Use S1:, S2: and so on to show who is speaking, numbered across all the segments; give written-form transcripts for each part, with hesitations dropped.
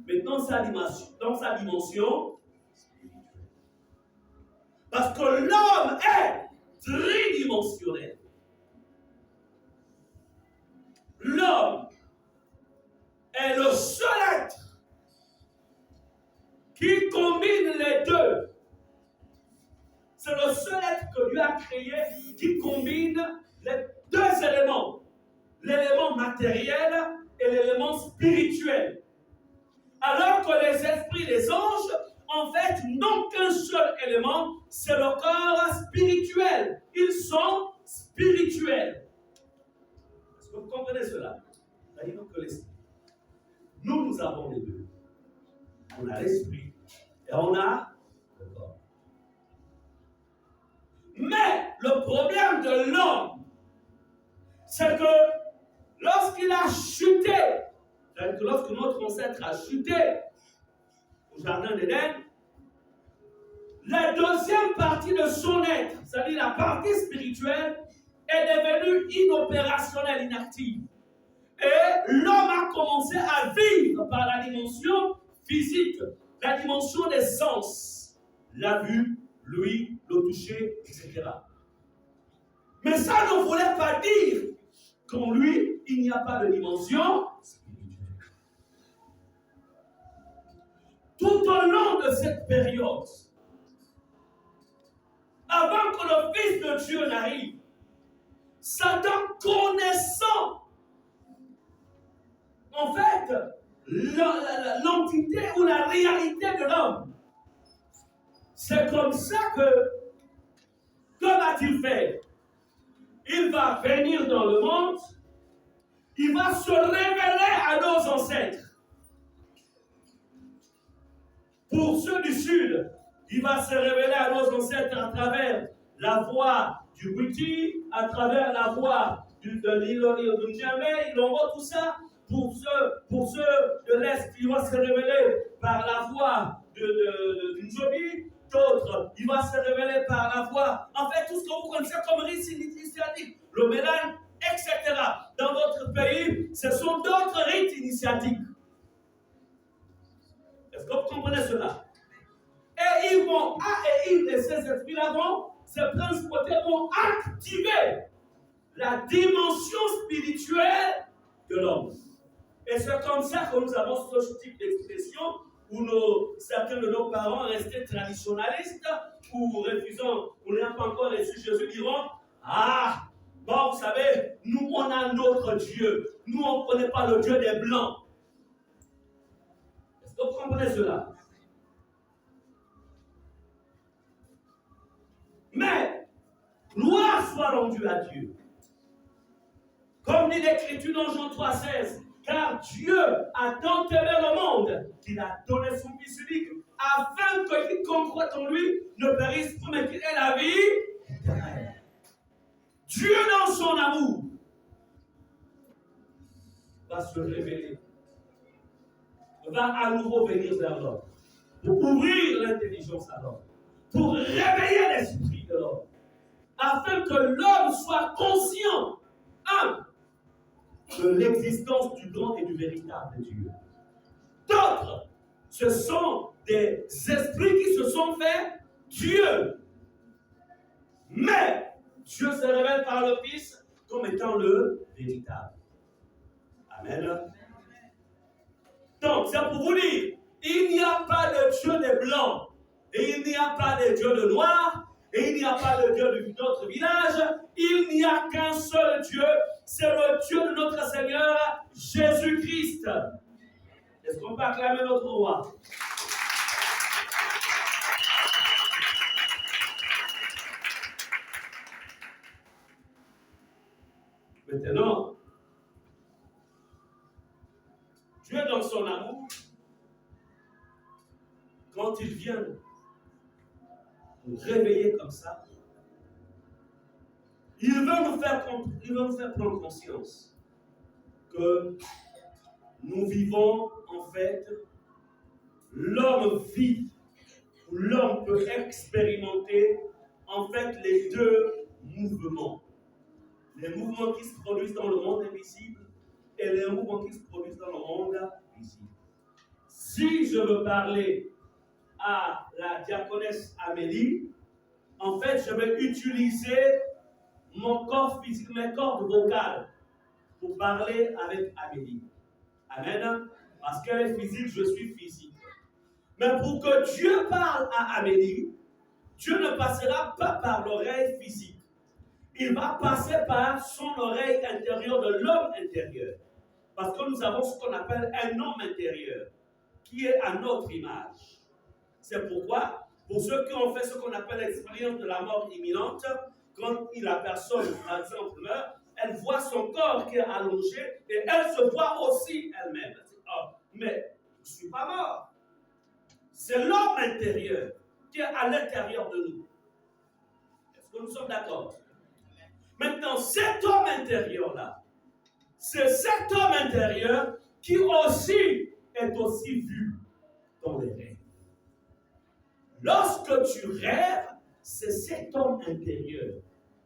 S1: mais dans sa dimension parce que l'homme est tridimensionnel. L'homme est le seul être qui combine les deux. C'est le seul être que Dieu a créé qui combine les deux éléments. L'élément matériel et l'élément spirituel. Alors que les esprits, les anges, en fait, n'ont qu'un seul élément, c'est le corps spirituel. Ils sont spirituels. Est-ce que vous comprenez cela? Que l'esprit. Nous avons les deux. On a l'esprit et on a le corps. Mais le problème de l'homme, c'est que lorsqu'il a chuté, c'est-à-dire que lorsque notre ancêtre a chuté au jardin d'Éden, la deuxième partie de son être, c'est-à-dire la partie spirituelle, est devenue inopérationnelle, inactive. Et l'homme a commencé à vivre par la dimension physique, la dimension des sens, la vue, l'ouïe, le toucher, etc. Mais ça ne voulait pas dire qu'en lui, il n'y a pas de dimension spirituelle. Tout au long de cette période, avant que le Fils de Dieu n'arrive, Satan, connaissant en fait l'entité ou la réalité de l'homme, c'est comme ça que va-t-il faire? Il va venir dans le monde, il va se révéler à nos ancêtres. Pour ceux du Sud, il va se révéler à nos ancêtres à travers la voix du Witi, à travers la voix de N'Djamé, il envoie tout ça. Pour ceux de l'Est, il va se révéler par la voix de Njobi. D'autres, il va se révéler par la voix. En fait, tout ce que vous connaissez comme rites initiatiques, le mélange, etc. Dans votre pays, ce sont d'autres rites initiatiques. Est-ce que vous comprenez cela? Et ils vont, et ces esprits-là vont, ces principautés vont activer la dimension spirituelle de l'homme. Et c'est comme ça que nous avons ce type d'expression où certains de nos parents restés traditionnalistes ou refusant, ou n'ayant pas encore reçu Jésus, diront: ah, bon, vous savez, nous on a notre Dieu. Nous on ne connaît pas le Dieu des Blancs. Est-ce que vous comprenez cela? Mais, gloire soit rendue à Dieu. Comme dit l'Écriture dans Jean 3,16, car Dieu a tant aimé le monde qu'il a donné son Fils unique, afin que quiconque croit en lui ne périsse pas, mais qu'il ait la vie. Dieu, dans son amour, va se révéler, va à nouveau venir vers l'homme, pour ouvrir l'intelligence à l'homme, pour réveiller l'esprit de l'homme, afin que l'homme soit conscient, de l'existence du grand et du véritable Dieu. D'autres, ce sont des esprits qui se sont faits Dieu. Mais Dieu se révèle par le Fils comme étant le véritable. Amen. Donc, c'est pour vous dire, il n'y a pas de Dieu des Blancs, et il n'y a pas de Dieu de Noirs, et il n'y a pas de Dieu de notre village, il n'y a qu'un seul Dieu, c'est le Dieu de notre Seigneur Jésus-Christ. Est-ce qu'on peut acclamer notre roi? Maintenant, Dieu dans son amour, quand il vient nous réveiller comme ça, il veut nous faire prendre conscience que nous vivons en fait, l'homme vit, ou l'homme peut expérimenter en fait les deux mouvements. Les mouvements qui se produisent dans le monde invisible et les mouvements qui se produisent dans le monde visible. Si je veux parler à la diaconesse Amélie, en fait, je vais utiliser mon corps physique, mes cordes vocales pour parler avec Amélie. Amen. Parce qu'elle est physique, je suis physique. Mais pour que Dieu parle à Amélie, Dieu ne passera pas par l'oreille physique. Il va passer par son oreille intérieure de l'homme intérieur. Parce que nous avons ce qu'on appelle un homme intérieur, qui est à notre image. C'est pourquoi, pour ceux qui ont fait ce qu'on appelle l'expérience de la mort imminente, quand la personne, par exemple, meurt, elle voit son corps qui est allongé et elle se voit aussi elle-même. Oh, mais je ne suis pas mort. C'est l'homme intérieur qui est à l'intérieur de nous. Est-ce que nous sommes d'accord? Maintenant, cet homme intérieur-là, c'est cet homme intérieur qui aussi est aussi vu dans les rêves. Lorsque tu rêves, c'est cet homme intérieur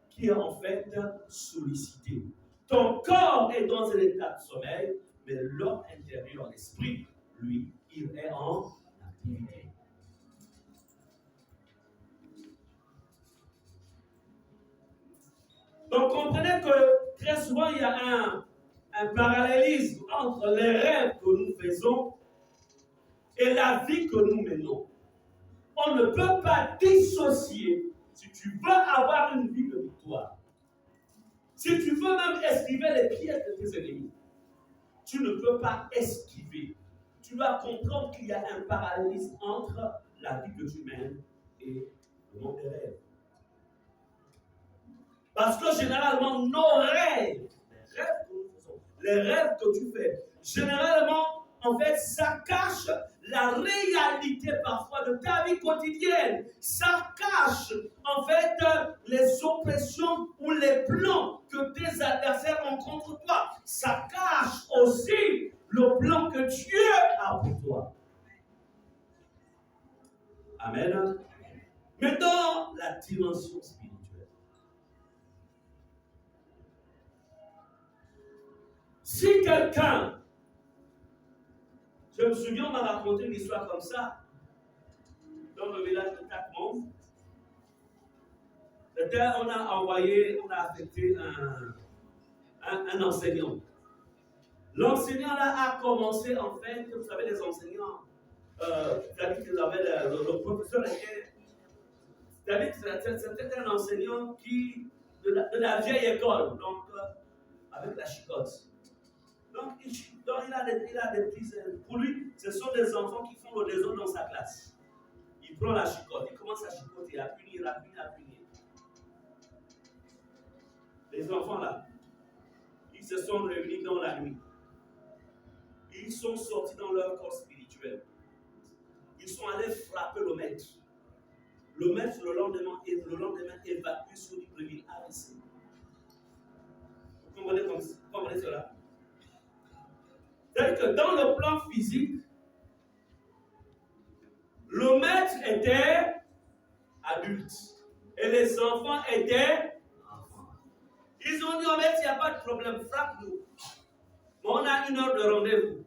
S1: qui est en fait sollicité. Ton corps est dans un état de sommeil, mais l'homme intérieur, l'esprit, lui, il est en activité. Donc comprenez que très souvent il y a un parallélisme entre les rêves que nous faisons et la vie que nous menons. On ne peut pas dissocier. Si tu veux avoir une vie de victoire, si tu veux même esquiver les pièges de tes ennemis, tu ne peux pas esquiver. Tu dois comprendre qu'il y a un parallélisme entre la vie que tu mènes et le monde des rêves. Parce que généralement, nos rêves, les rêves que tu fais, généralement, en fait, ça cache la réalité parfois de ta vie quotidienne. Ça cache, en fait, les oppressions ou les plans que tes adversaires ont contre toi. Ça cache aussi le plan que Dieu a pour toi. Amen. Mais dans la dimension spirituelle, si quelqu'un, je me souviens, on m'a raconté une histoire comme ça, dans le village de Takmon. On a affecté un enseignant. L'enseignant là a commencé, en fait, vous savez, les enseignants, le professeur était, c'était un enseignant de la vieille école, donc avec la chicotte. Donc il a des petits. Pour lui, ce sont des enfants qui font le désordre dans sa classe. Il prend la chicotte, il commence à chicoter, à punir. Les enfants là, ils se sont réunis dans la nuit. Ils sont sortis dans leur corps spirituel. Ils sont allés frapper le maître. Le maître, le lendemain évacue sur Libreville AVC. Vous comprenez cela? C'est-à-dire que dans le plan physique, le maître était adulte et les enfants étaient enfants. Ils ont dit au maître, il n'y a pas de problème, frappe-nous. Mais on a une heure de rendez-vous.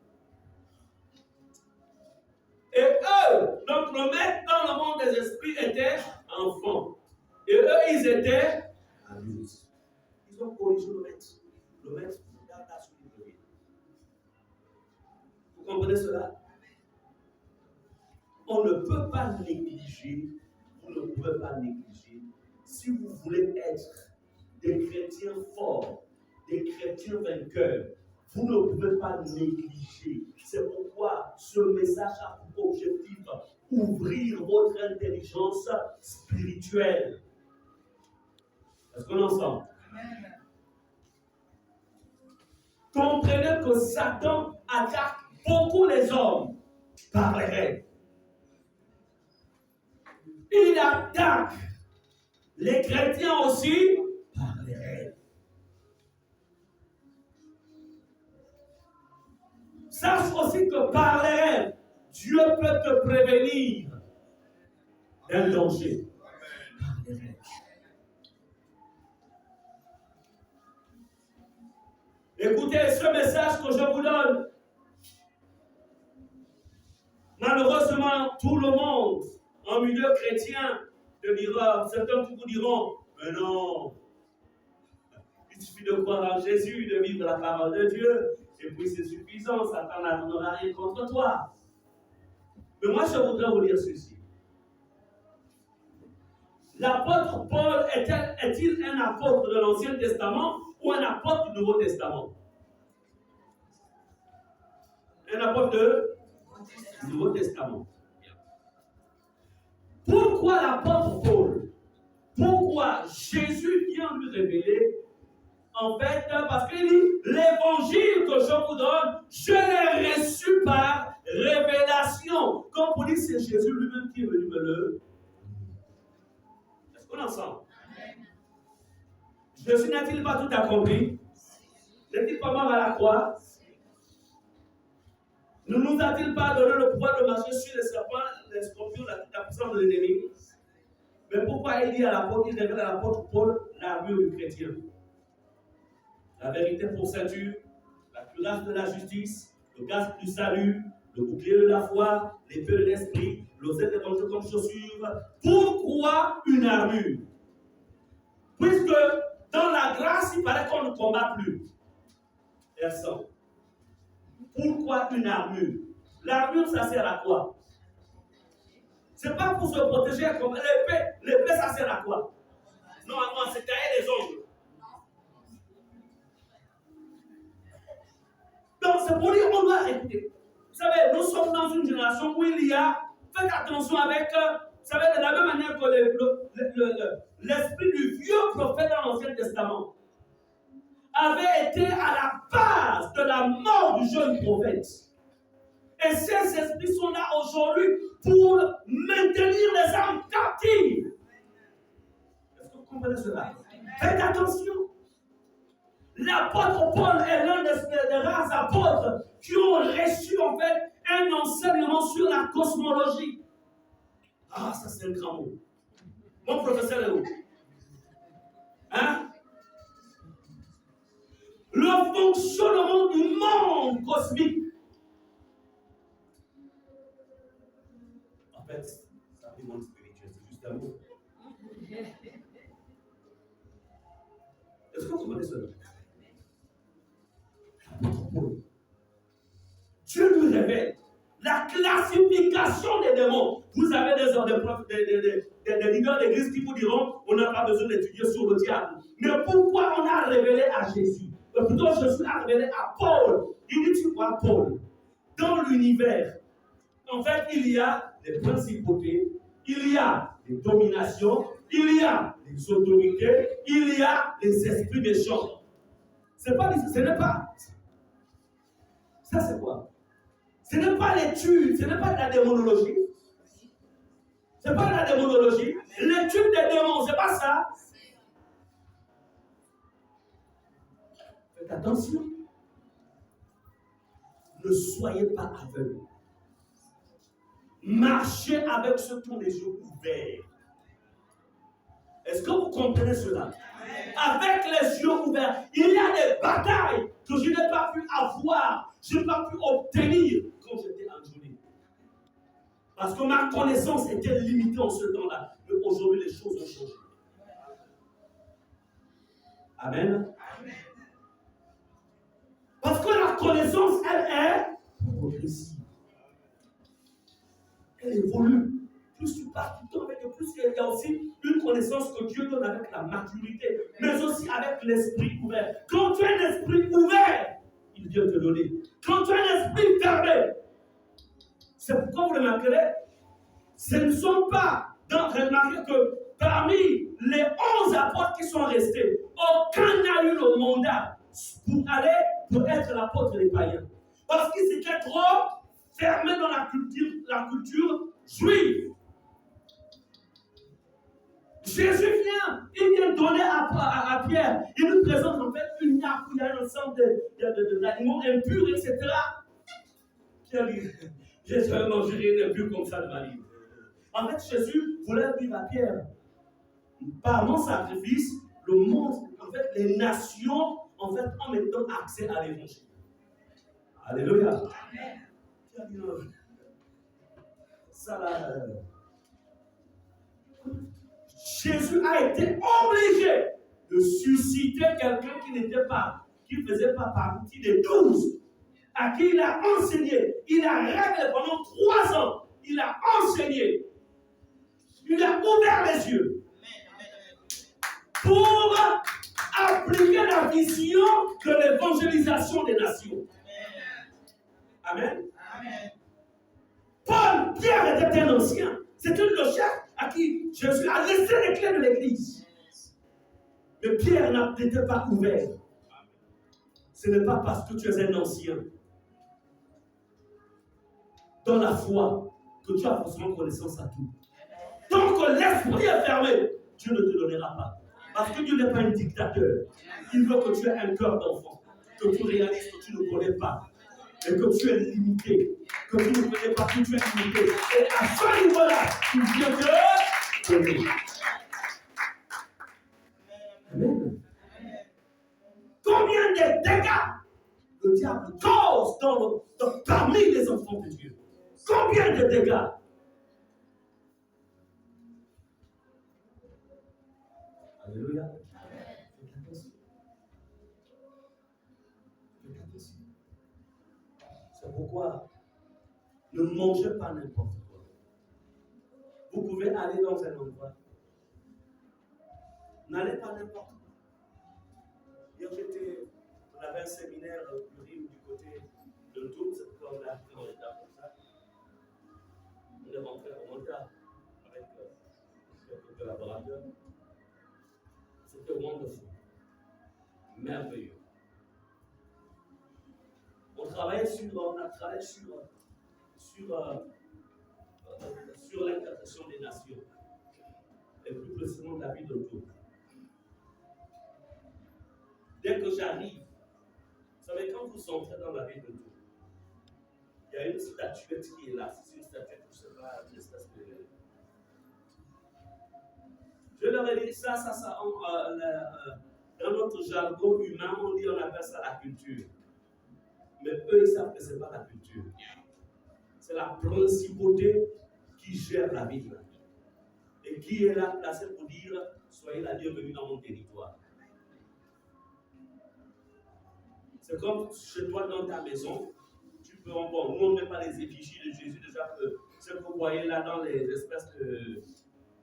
S1: Et eux, donc le maître dans le monde des esprits était enfant. Et eux, ils étaient adultes. Ils ont corrigé le maître. Le maître a soulevé. Vous comprenez cela? On ne peut pas négliger, vous ne pouvez pas négliger, si vous voulez être des chrétiens forts, des chrétiens vainqueurs, vous ne pouvez pas négliger. C'est pourquoi ce message a pour objectif ouvrir votre intelligence spirituelle. Est-ce qu'on est ensemble? Amen. Comprenez que Satan attaque beaucoup les hommes par les rêves. Il attaque les chrétiens aussi par les rêves. Sache aussi que par les rêves, Dieu peut te prévenir d'un danger. Par les rêves. Écoutez ce message que je vous donne. Malheureusement, tout le monde, en milieu chrétien, te dira, certains vous diront, mais non, il suffit de croire en Jésus, de vivre la parole de Dieu, et puis c'est suffisant, Satan n'aura rien contre toi. Mais moi, je voudrais vous dire ceci. L'apôtre Paul est-il un apôtre de l'Ancien Testament ou un apôtre du Nouveau Testament? Un apôtre du Nouveau Testament. Pourquoi l'apôtre Paul? Pourquoi Jésus vient lui révéler? En fait, parce qu'il dit, l'évangile que je vous donne, je l'ai reçu par révélation. Comme pour dire, c'est Jésus lui-même qui est venu me le. Est-ce qu'on est ensemble? Jésus n'a-t-il pas tout accompli? N'est-il pas mort à la croix? Ne nous a-t-il pas donné le pouvoir de marcher sur les serpents, les scorpions, la puissance de l'ennemi? Mais pourquoi il dit à l'apôtre, il révèle à l'apôtre Paul l'armure du chrétien? La vérité pour ceinture, la cuirasse de la justice, le casque du salut, le bouclier de la foi, l'épée de l'esprit, l'osette de l'évangile comme chaussure. Pourquoi une armure? Puisque dans la grâce, il paraît qu'on ne combat plus. Personne. Pourquoi une armure? L'armure, ça sert à quoi? C'est pas pour se protéger comme l'épée. L'épée, ça sert à quoi? Non, c'est tailler les ongles. Donc, c'est pour dire qu'on doit écouter. Vous savez, nous sommes dans une génération où il y a, faites attention avec, vous savez, de la même manière que l'esprit du vieux prophète dans l'Ancien Testament avait été à la base de la mort du jeune prophète. Et ces esprits sont là aujourd'hui pour maintenir les âmes captives. Est-ce que vous comprenez cela? Faites attention. L'apôtre Paul est l'un des rares apôtres qui ont reçu en fait un enseignement sur la cosmologie. Ah, ça c'est un grand mot. Mon professeur est où? Hein? Le fonctionnement du monde cosmique. En fait, ça dit monde spirituel, c'est juste un mot. Est-ce que vous comprenez cela? Dieu lui révèle la classification des démons. Vous avez des leaders d'église qui vous diront on n'a pas besoin d'étudier sur le diable. Mais pourquoi on a révélé à Jésus? Plutôt Jésus a révélé à Paul. Il dit tu vois Paul, dans l'univers, en fait il y a des principautés, il y a des dominations, il y a des autorités, il y a des esprits méchants. Ce n'est pas. Ça, c'est quoi? Ce n'est pas l'étude, ce n'est pas de la démonologie. Ce n'est pas de la démonologie. L'étude des démons, ce n'est pas ça. Faites attention. Ne soyez pas aveugles. Marchez avec ceux qui ont les yeux ouverts. Est-ce que vous comprenez cela? Avec les yeux ouverts, il y a des batailles que je n'ai pas pu avoir, je n'ai pas pu obtenir quand j'étais enjoué. Parce que ma connaissance était limitée en ce temps-là. Mais aujourd'hui, les choses ont changé. Amen. Parce que la connaissance, elle est progressive. Elle évolue. Plus tu pars du temps avec eux, plus il y a aussi une connaissance que Dieu donne avec la maturité, mais aussi avec l'esprit ouvert. Quand tu as un esprit ouvert, il vient te donner. Quand tu as un esprit fermé, c'est pourquoi vous remarquerez, ce ne sont pas, remarquez que parmi les 11 apôtres qui sont restés, aucun n'a eu le mandat pour être l'apôtre des païens. Parce qu'ils étaient trop fermés dans la culture juive. Jésus vient, il vient donner à Pierre, il nous présente en fait une nappe où il y a un ensemble d'animaux impurs, etc. Pierre dit, je ne vais manger rien d'impur comme ça de ma vie. En fait, Jésus voulait dire à Pierre, par mon sacrifice, le monde, en fait, les nations, en fait, en mettant accès à l'évangile. Alléluia. Pierre dit, non. ça là. Jésus a été obligé de susciter quelqu'un qui ne faisait pas partie des 12, à qui il a enseigné. Il a réglé pendant 3 ans. Il a enseigné. Il a ouvert les yeux pour appliquer la vision de l'évangélisation des nations. Amen. Amen. Paul, Pierre était un ancien. C'est une logique à qui Jésus a laissé les clés de l'église. Mais Pierre n'était pas ouvert. Ce n'est pas parce que tu es un ancien dans la foi que tu as forcément connaissance à tout. Tant que l'esprit est fermé, Dieu ne te donnera pas. Parce que Dieu n'est pas un dictateur. Il veut que tu aies un cœur d'enfant, que tu réalises que tu ne connais pas, et que tu es limité, que tu ne connais pas, que tu es limité. Et à ce niveau-là, tu viens te donner. Amen. Combien de dégâts le diable cause parmi les enfants de Dieu? Combien de dégâts? Alléluia. C'est pourquoi ne mangez pas n'importe quoi. Vous pouvez aller dans un endroit. N'allez pas n'importe où. Hier, on avait un séminaire pluriel du côté de Tours, c'est pourquoi on a appris dans l'état comme ça. On est rentré au Monta avec quelques collaborateurs. C'était wonderful. Merveilleux. On a travaillé sur l'intercession des nations, et plus précisément de la vie de Dieu. Dès que j'arrive, vous savez, quand vous entrez dans la vie de Dieu, il y a une statuette qui est là. C'est une statuette, je ne sais pas, une espèce de. Je leur ai dit ça, dans notre jargon humain, on appelle ça la culture. Mais eux, ils savent que ce n'est pas la culture. C'est la principauté qui gère la ville. Et qui est là placé pour dire, soyez la bienvenue dans mon territoire. C'est comme chez toi dans ta maison, tu peux encore, nous on ne met pas les effigies de Jésus, déjà que ce que vous voyez là dans les espèces de,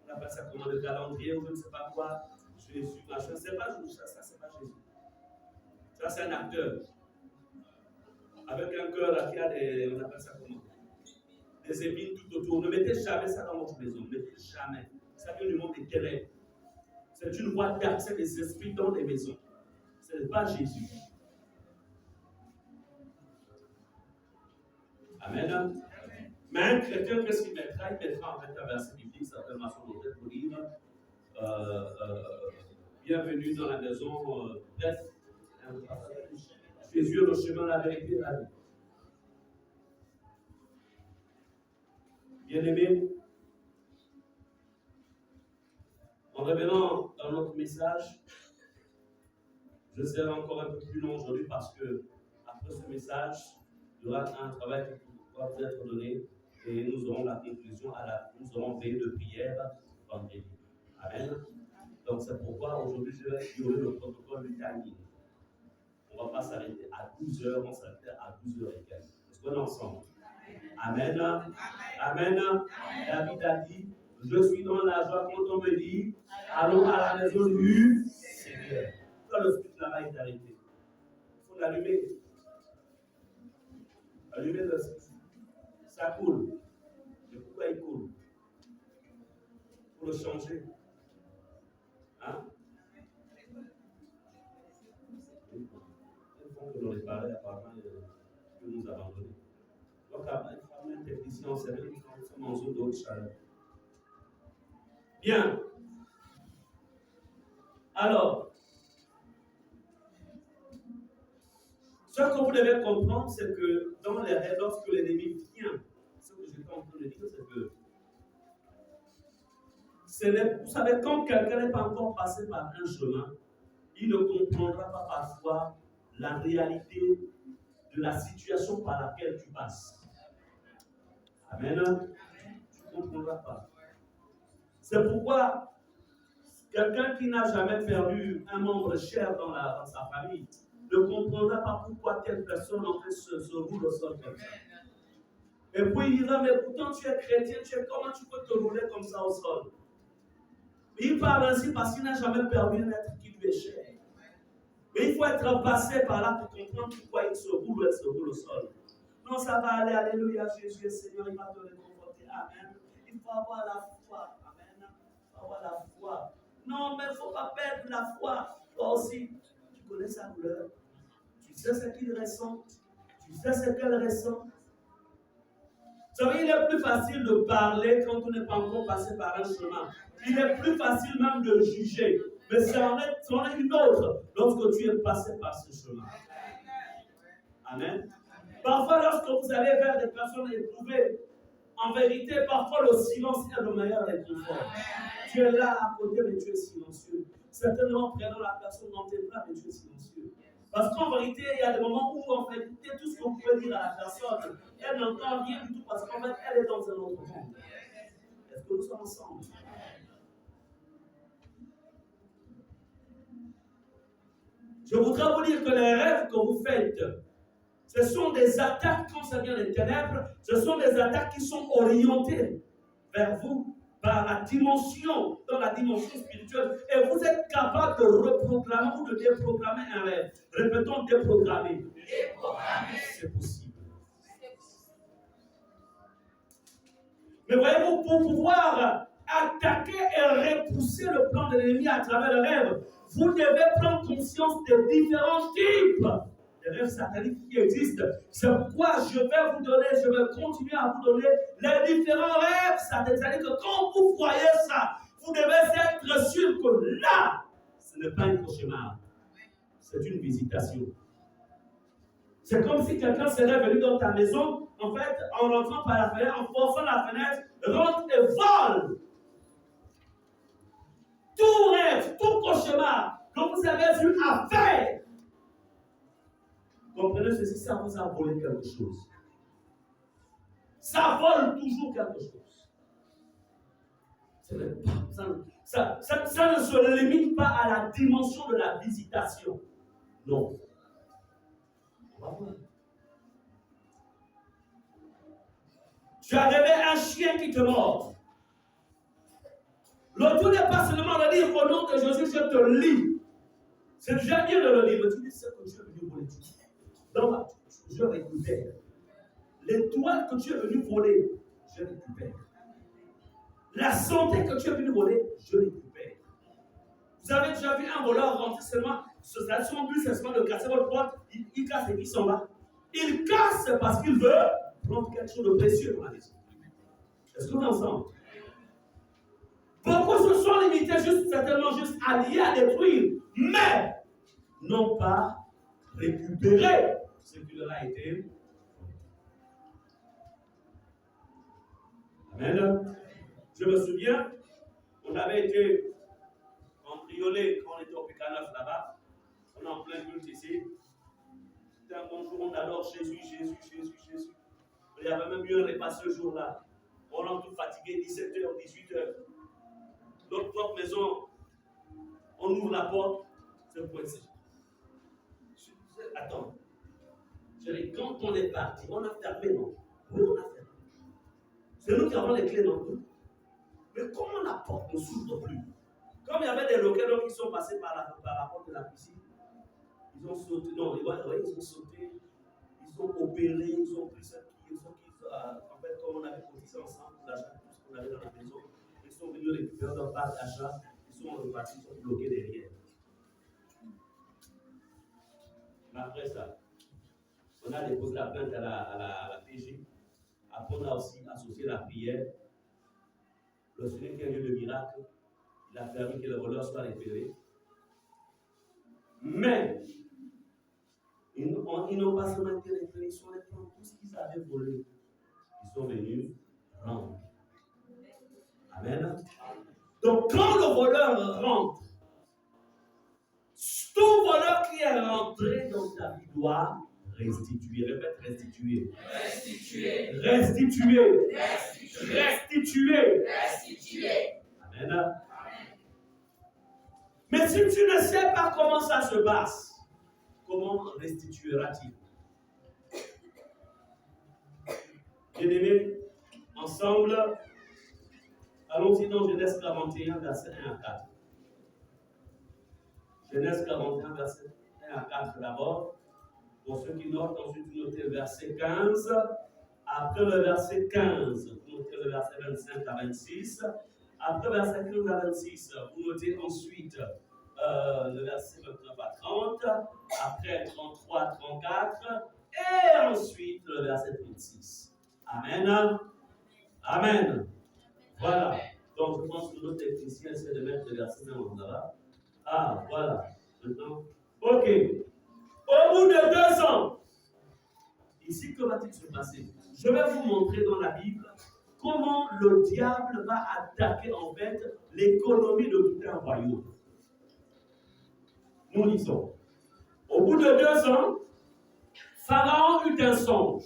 S1: on appelle ça comment, le calendrier ou je ne sais pas quoi, Jésus, machin, c'est pas Jésus, ça c'est pas Jésus. Ça c'est un acteur. Avec un cœur qui a des, on appelle ça comment, des épines tout autour. Ne mettez jamais ça dans votre maison, ne mettez jamais. Ça vient du monde des ténèbres. C'est une voie d'accès des esprits dans les maisons. Ce n'est pas Jésus. Amen. Mais un chrétien, qu'est-ce qu'il mettra? Il mettra en fait un verset biblique, certainement sur notre tête pour dire bienvenue dans la maison d'être. Jésus est le chemin, la vérité et la vie. Bien-aimés, en revenant dans notre message, je serai encore un peu plus long aujourd'hui parce que après ce message, il y aura un travail qui va vous être donné et nous aurons la conclusion, nous aurons veillé de prière vendredi. Amen. Donc c'est pourquoi aujourd'hui je vais violer le protocole du timing. On ne va pas s'arrêter à 12h, on s'arrête à 12h et quelques. Est-ce qu'on est ensemble? Amen. Amen. David a dit, je suis dans la joie quand on me dit, allons à la maison du Seigneur. Quand le feu là-bas est arrêté, il faut l'allumer. Allumer le feu. Ça coule. Mais pourquoi il coule? Pour le changer. Hein? Que l'on est parlé apparemment que nous abandonner. Donc, un technicien en série, nous sommes en zone d'autres chaleur. Bien. Alors, ce que vous devez comprendre, c'est que dans les rêves, lorsque l'ennemi vient, ce que j'étais en train de dire, c'est que vous savez, quand quelqu'un n'est pas encore passé par un chemin, il ne comprendra pas parfois la réalité de la situation par laquelle tu passes. Amen. ne comprendra pas. C'est pourquoi quelqu'un qui n'a jamais perdu un membre cher dans sa famille ne comprendra pas pourquoi telle personne en fait se roule au sol comme ça. Et puis il dira, mais pourtant tu es chrétien, comment tu peux te rouler comme ça au sol? Il parle ainsi parce qu'il n'a jamais perdu un être qui lui est cher. Mais il faut être passé par là pour comprendre pourquoi il se roule ou elle se roule au sol. Non, ça va aller, alléluia, Jésus est Seigneur, il va te réconforter. Amen. Il faut avoir la foi. Amen. Il faut avoir la foi. Non, mais il ne faut pas perdre la foi. Toi aussi, tu connais sa douleur. Tu sais ce qu'il ressent. Tu sais ce qu'elle ressent. Vous savez, il est plus facile de parler quand on n'est pas encore passé par un chemin. Il est plus facile même de juger. Mais c'en est une autre lorsque tu es passé par ce chemin. Amen. Parfois, lorsque vous allez vers des personnes éprouvées, en vérité, parfois le silence est le meilleur des conforts. Tu es là à côté, mais tu es silencieux. Certainement, prenant la personne dans tes bras, mais tu es silencieux. Parce qu'en vérité, il y a des moments où, en vérité, tout ce qu'on peut dire à la personne, elle n'entend rien du tout parce qu'en fait, elle est dans un autre monde. Est-ce que nous sommes ensemble? Je voudrais vous dire que les rêves que vous faites, ce sont des attaques quand ça vient des ténèbres, ce sont des attaques qui sont orientées vers vous par la dimension, dans la dimension spirituelle. Et vous êtes capable de reprogrammer ou de déprogrammer un rêve. Répétons, déprogrammer. C'est possible. Mais voyez-vous, pour pouvoir attaquer et repousser le plan de l'ennemi à travers le rêve, vous devez prendre conscience des différents types de rêves sataniques qui existent. C'est pourquoi je vais continuer à vous donner les différents rêves sataniques. C'est-à-dire que quand vous voyez ça, vous devez être sûr que là, ce n'est pas un cauchemar. C'est une visitation. C'est comme si quelqu'un serait venu dans ta maison, en fait, en rentrant par la fenêtre, en forçant la fenêtre, rentre et vole. Tout rêve, tout cauchemar que vous avez eu à faire. Comprenez ceci, ça vous a volé quelque chose. Ça vole toujours quelque chose. Ça ne se limite pas à la dimension de la visitation. Non. On va voir. Tu as rêvé un chien qui te mord. Le tout n'est pas seulement de dire au nom de Jésus, je te lis. C'est déjà bien de le lire. Mais tu dis ce que tu es venu voler. Donc, je récupère. L'étoile que tu es venu voler, je récupère. La santé que tu es venu voler, je récupère. Vous avez déjà vu un voleur rentrer seulement, son but c'est seulement de casser votre porte, il casse et il s'en va. Il casse parce qu'il veut prendre quelque chose de précieux dans la maison. Est-ce que vous êtes ensemble? Beaucoup se sont limités certainement juste à lier, à détruire, mais non pas récupérer ce qui leur a été. Amen. Je me souviens, on avait été cambriolés quand on était au P9 là-bas. On est en plein culte ici. C'était un bon jour, on adore Jésus. Il y avait même eu un repas ce jour-là. On rentre tout fatigué, 17h, 18h. Notre propre maison, on ouvre la porte, c'est coincé. Attends. Quand on est parti, on a fermé, non? Oui, on a fermé. C'est nous qui avons les clés, non? Mais comment la porte ne s'ouvre plus? Comme il y avait des locaux qui sont passés par la porte de la cuisine, ils ont sauté, non, ils ont sauté, ils ont opéré, ils ont pris ça, en fait, comme on avait cotisé ensemble, l'achat, tout ce qu'on avait dans la maison, ils sont venus récupérer leur part d'achat, ils sont repartis, ils sont bloqués derrière. Mais après ça, on a déposé la plainte à la PJ. Après, on a aussi associé la prière. Le Seigneur qui a eu le miracle, il a permis que les voleurs soient repérés. Mais, ils n'ont pas seulement été repérés, ils sont allés prendre tout ce qu'ils avaient volé. Ils sont venus rendre. Amen. Donc, quand le voleur rentre, tout voleur qui est rentré dans ta vie doit restituer. Répète, restituer. Restituer. Restituer. restituer. Amen. Mais si tu ne sais pas comment ça se passe, comment restitueras-tu? Bien-aimés, ensemble, allons-y dans Genèse 41, verset 1 à 4. Genèse 41, verset 1 à 4 d'abord. Pour ceux qui notent, ensuite vous notez le verset 15. Après le verset 15, vous notez le verset 25 à 26. Après le verset 15 à 26, vous notez ensuite le verset 29 à 30. Après 33 à 34. Et ensuite le verset 36. Amen. Amen. Voilà. Donc je pense que notre technicien essaie de mettre le verset dans là. Ah, voilà. Maintenant. Ok. Au bout de 2 ans, ici, que va-t-il se passer? Je vais vous montrer dans la Bible comment le diable va attaquer en fait l'économie de tout un royaume. Nous lisons. Au bout de 2 ans, Pharaon eut un songe.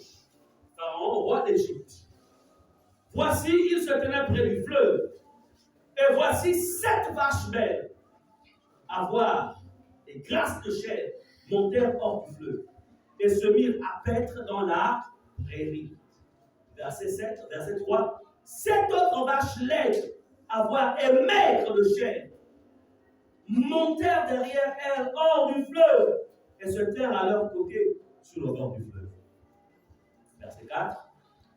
S1: Pharaon, roi d'Égypte. Voici, il se tenait près du fleuve. Et voici 7 vaches belles à voir et grasses de chair montèrent hors du fleuve et se mirent à paître dans la prairie. Verset 7, verset 3. 7 autres vaches laides à voir et maigres de chair montèrent derrière elles hors du fleuve et se tinrent à leur côté sur le bord du fleuve. Verset 4.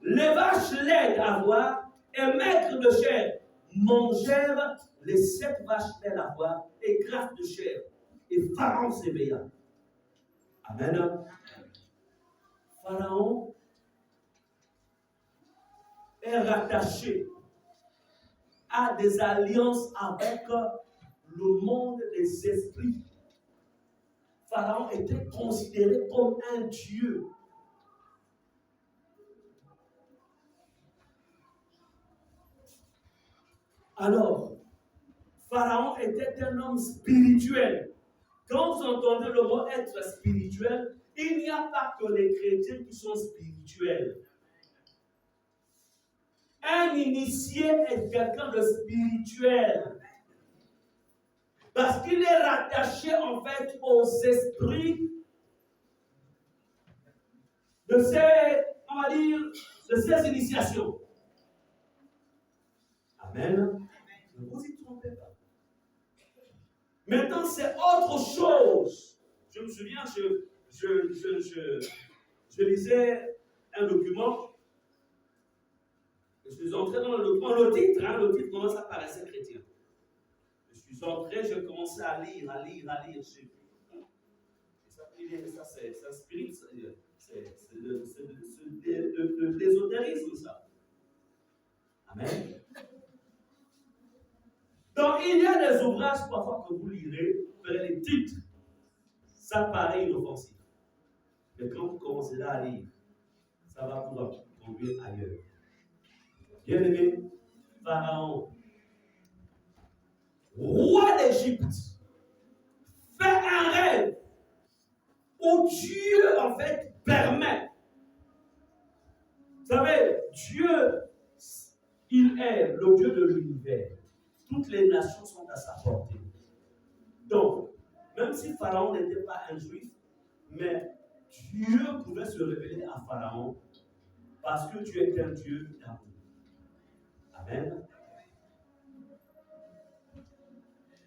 S1: Les vaches laides à voir et maigres de chair mangèrent les 7 vaches laides à voir et grasses de chair. Et Pharaon s'éveilla. Amen. Pharaon est rattaché à des alliances avec le monde des esprits. Pharaon était considéré comme un dieu. Alors, Pharaon était un homme spirituel. Quand vous entendez le mot être spirituel, il n'y a pas que les chrétiens qui sont spirituels. Un initié est quelqu'un de spirituel. Parce qu'il est rattaché en fait aux esprits de ces, on va dire, de ces initiations. Amen. Ne vous y trompez pas. Maintenant, c'est autre chose. Je me souviens, je lisais un document. Je suis entré dans le document. Le titre commence à paraître chrétien. Je suis entré, je commençais à lire. Ça, c'est un spirit, c'est de l'ésotérisme, ça. Amen. Donc, il y a des ouvrages parfois que vous lirez, vous verrez les titres. Ça paraît inoffensif. Mais quand vous commencez là à lire, ça va vous conduire ailleurs. Bien-aimé, Pharaon, roi d'Égypte, fait un rêve où Dieu, en fait, permet. Vous savez, Dieu, il est le Dieu de l'univers. Toutes les nations sont à sa portée. Donc, même si Pharaon n'était pas un juif, mais Dieu pouvait se révéler à Pharaon parce que Dieu est un Dieu d'amour. Amen.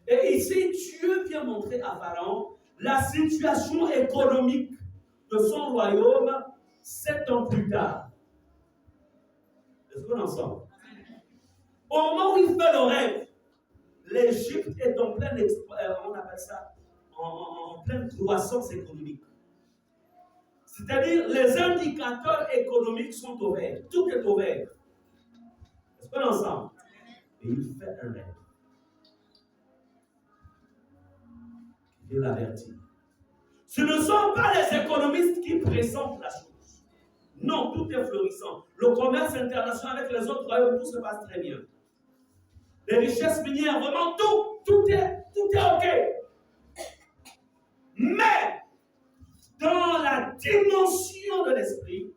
S1: Et ici, Dieu vient montrer à Pharaon la situation économique de son royaume 7 ans plus tard. Est-ce qu'on est ensemble? Au moment où il fait le rêve, l'Égypte est en pleine, on appelle ça, en pleine croissance économique. C'est-à-dire, les indicateurs économiques sont au vert. Tout est au vert. Est-ce qu'on est ensemble? Et il fait un rêve. Il l'avertit. Ce ne sont pas les économistes qui présentent la chose. Non, tout est florissant. Le commerce international avec les autres royaumes, tout se passe très bien. Les richesses minières, vraiment tout est OK. Mais, dans la dimension de l'esprit,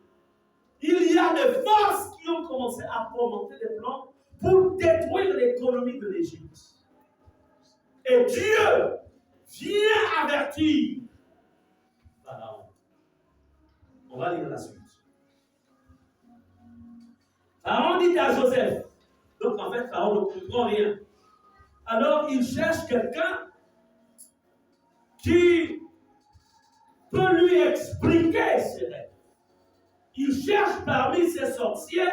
S1: il y a des forces qui ont commencé à fomenter des plans pour détruire l'économie de l'Égypte. Et Dieu vient avertir Pharaon. On va lire la suite. Pharaon dit à Joseph. Donc en fait, Pharaon ne comprend rien. Alors il cherche quelqu'un qui peut lui expliquer ses rêves. Il cherche parmi ses sorciers,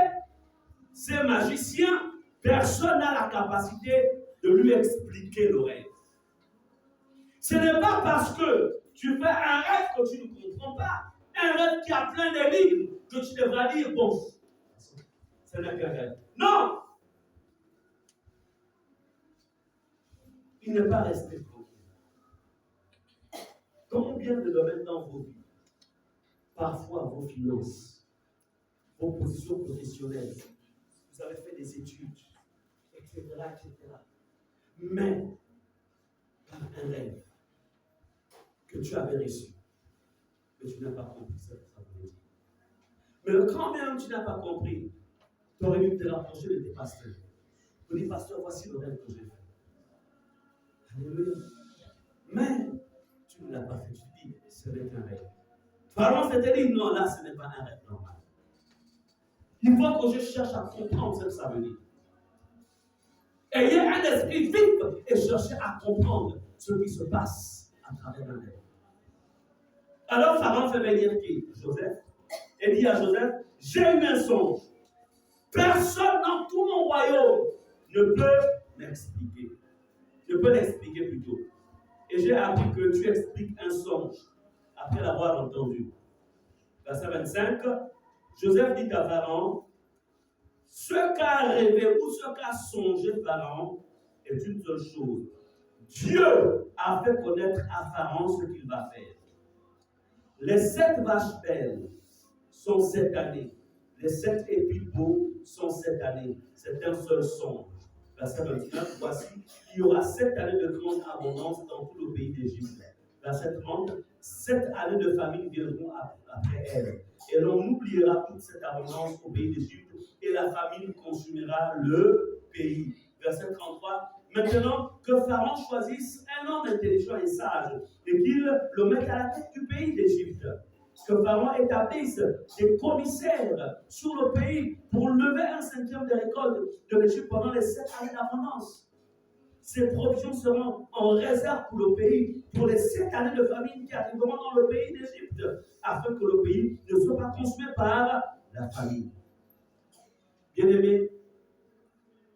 S1: ses magiciens, personne n'a la capacité de lui expliquer le rêve. Ce n'est pas parce que tu fais un rêve que tu ne comprends pas. Un rêve qui a plein d'énigmes que tu devras dire, bon, ce n'est qu'un rêve. Non! Il n'est pas resté tranquille. Combien de domaines dans vos vies, parfois vos finances, vos positions professionnelles, vous avez fait des études, etc., etc. Mais, par un rêve que tu avais reçu, que tu n'as pas compris ce que ça voulait dire. Mais quand même tu n'as pas compris, tu aurais dû te rapprocher de tes pasteurs. Tu dis, pasteur, voici le rêve que j'ai fait. Alléluia. Mais tu ne l'as pas fait. Tu dis, ce n'est qu'un rêve. Pharaon s'était dit, non, là, ce n'est pas un rêve normal. Il faut que je cherche à comprendre ce que ça veut dire. Ayez un esprit vif et cherchez à comprendre ce qui se passe à travers un rêve. Alors Pharaon fait venir qui? Joseph. Et dit à Joseph, j'ai eu un songe. Personne dans tout mon royaume ne peut m'expliquer. Je peux l'expliquer plutôt. Et j'ai appris que tu expliques un songe après l'avoir entendu. Verset 25, Joseph dit à Pharaon, ce qu'a rêvé ou ce qu'a songé Pharaon est une seule chose. Dieu a fait connaître à Pharaon ce qu'il va faire. Les 7 vaches belles sont cette année. Les 7 épis beaux sont cette année. C'est un seul songe. Verset 29, voici, il y aura 7 années de grande abondance dans tout le pays d'Égypte. Verset 30, 7 années de famine viendront après elle. Et l'on oubliera toute cette abondance au pays d'Égypte, et la famine consumera le pays. Verset 33, maintenant que Pharaon choisisse un homme intelligent et sage, et qu'il le mette à la tête du pays d'Égypte. Que Pharaon établisse des commissaires sur le pays pour lever un 5e des récoltes de l'Égypte pendant les 7 années d'abondance. Ces provisions seront en réserve pour le pays, pour les 7 années de famine qui arriveront dans le pays d'Égypte, afin que le pays ne soit pas consumé par la famine. Bien-aimés,